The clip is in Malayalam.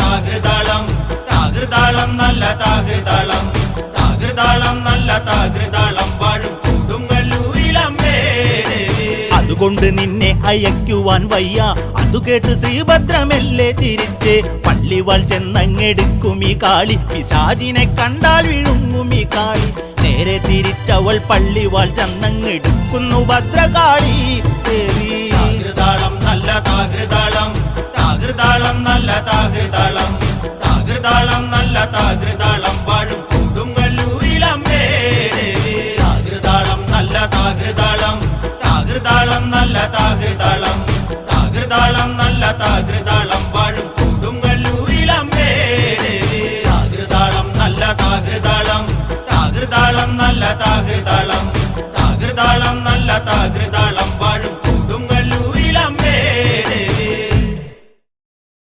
താകൃതാളം താകൃതാളം നല്ല താകൃതാളം താകൃതാളം നല്ല താകൃതാളം വാഴും കൊടുങ്ങല്ലൂരിലമ്മേ അതുകൊണ്ട് നിന്നെ അയക്കുവാൻ വയ്യ. അതു കേട്ട് ശ്രീഭദ്രമെല്ലെ ചിരിച്ചേ പള്ളിവാൾ ചെന്നങ്ങെടുക്കും ഈ കാളി. പിശാചിനെ കണ്ടാൽ വിഴുങ്ങും ഈ കാളി. നേരെ തിരിച്ചവൾ പള്ളിവാൾ ചെന്നങ്ങെടുക്കുന്നു ഭദ്രകാളി ദേവി. താകൃതാളം നല്ല താകൃതാളം താകൃതാളം നല്ല താകൃതാളം താകൃതാളം നല്ല താകൃതാളം വാഴും കൊടുങ്ങല്ലൂരിലമ്മേ താകൃതാളം നല്ല താകൃതാളം താകൃതാളം നല്ല താകൃതാളം താകൃതാളം നല്ല താകൃതാളം